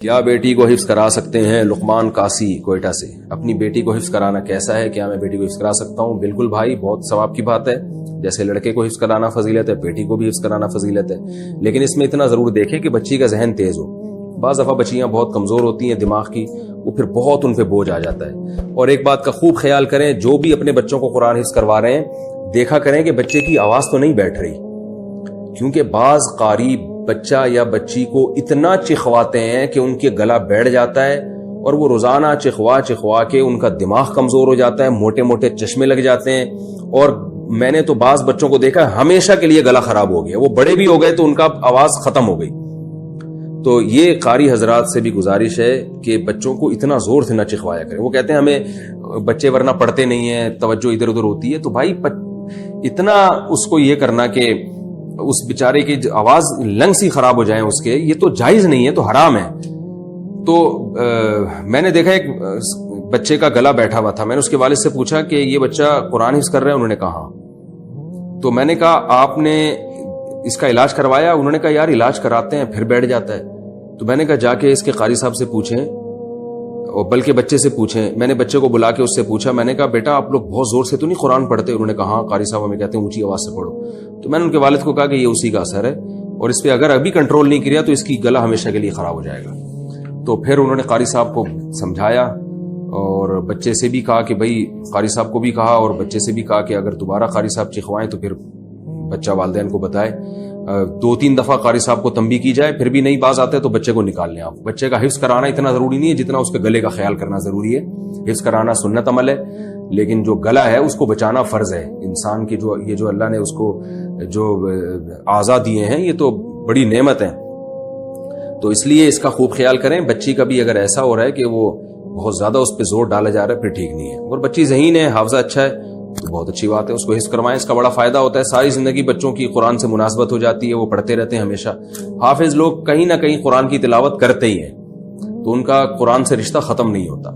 کیا بیٹی کو حفظ کرا سکتے ہیں؟ لقمان قاسی کوئٹہ سے. اپنی بیٹی کو حفظ کرانا کیسا ہے؟ کیا میں بیٹی کو حفظ کرا سکتا ہوں؟ بالکل بھائی، بہت ثواب کی بات ہے. جیسے لڑکے کو حفظ کرانا فضیلت ہے، بیٹی کو بھی حفظ کرانا فضیلت ہے. لیکن اس میں اتنا ضرور دیکھیں کہ بچی کا ذہن تیز ہو. بعض دفعہ بچیاں بہت کمزور ہوتی ہیں دماغ کی، وہ پھر بہت ان پہ بوجھ آ جاتا ہے. اور ایک بات کا خوب خیال کریں، جو بھی اپنے بچوں کو قرآن حفظ کروا رہے ہیں دیکھا کریں کہ بچے کی آواز تو نہیں بیٹھ رہی، کیونکہ بعض قاری بچہ یا بچی کو اتنا چخواتے ہیں کہ ان کے گلا بیٹھ جاتا ہے، اور وہ روزانہ چخوا کے ان کا دماغ کمزور ہو جاتا ہے، موٹے موٹے چشمے لگ جاتے ہیں. اور میں نے تو بعض بچوں کو دیکھا ہمیشہ کے لیے گلا خراب ہو گیا، وہ بڑے بھی ہو گئے تو ان کا آواز ختم ہو گئی. تو یہ قاری حضرات سے بھی گزارش ہے کہ بچوں کو اتنا زور سے نہ چخوایا کریں. وہ کہتے ہیں ہمیں بچے ورنہ پڑھتے نہیں ہیں، توجہ ادھر ادھر ہوتی ہے. تو بھائی اتنا اس کو یہ کرنا کہ اس بیچارے کی آواز لنگس ہی خراب ہو جائیں اس کے، یہ تو جائز نہیں ہے، تو حرام ہے. تو میں نے دیکھا ایک بچے کا گلا بیٹھا ہوا تھا. میں نے اس کے والد سے پوچھا کہ یہ بچہ قرآن حفظ کر رہا ہے؟ انہوں نے کہا ہاں. تو میں نے کہا آپ نے اس کا علاج کروایا؟ انہوں نے کہا یار علاج کراتے ہیں پھر بیٹھ جاتا ہے. تو میں نے کہا جا کے اس کے قاری صاحب سے پوچھیں، اور بلکہ بچے سے پوچھیں. میں نے بچے کو بلا کے اس سے پوچھا، میں نے کہا بیٹا آپ لوگ بہت زور سے تو نہیں قرآن پڑھتے؟ انہوں نے کہا ہاں قاری صاحب ہمیں کہتے ہیں اونچی آواز سے پڑھو. تو میں نے ان کے والد کو کہا کہ یہ اسی کا اثر ہے، اور اس پہ اگر ابھی کنٹرول نہیں کیا تو اس کی گلا ہمیشہ کے لیے خراب ہو جائے گا. تو پھر انہوں نے قاری صاحب کو سمجھایا، اور بچے سے بھی کہا کہ بھائی، قاری صاحب کو بھی کہا اور بچے سے بھی کہا کہ اگر دوبارہ قاری صاحب چکھوائیں تو پھر بچہ والدین کو بتائے. 2-3 دفعہ قاری صاحب کو تنبیہ کی جائے، پھر بھی نہیں باز آتے تو بچے کو نکال لیں آپ. بچے کا حفظ کرانا اتنا ضروری نہیں ہے جتنا اس کے گلے کا خیال کرنا ضروری ہے. حفظ کرانا سنت عمل ہے، لیکن جو گلا ہے اس کو بچانا فرض ہے. انسان کی جو اللہ نے اس کو جو اعضاء دیے ہیں یہ تو بڑی نعمت ہے. تو اس لیے اس کا خوب خیال کریں. بچی کا بھی اگر ایسا ہو رہا ہے کہ وہ بہت زیادہ اس پہ زور ڈالا جا رہا ہے پھر ٹھیک نہیں ہے. اور بچی ذہین ہے، حافظہ اچھا ہے، بہت اچھی بات ہے، اس کو حفظ کروائیں. اس کا بڑا فائدہ ہوتا ہے، ساری زندگی بچوں کی قرآن سے مناسبت ہو جاتی ہے، وہ پڑھتے رہتے ہیں ہمیشہ. حافظ لوگ کہیں نہ کہیں قرآن کی تلاوت کرتے ہی ہیں، تو ان کا قرآن سے رشتہ ختم نہیں ہوتا.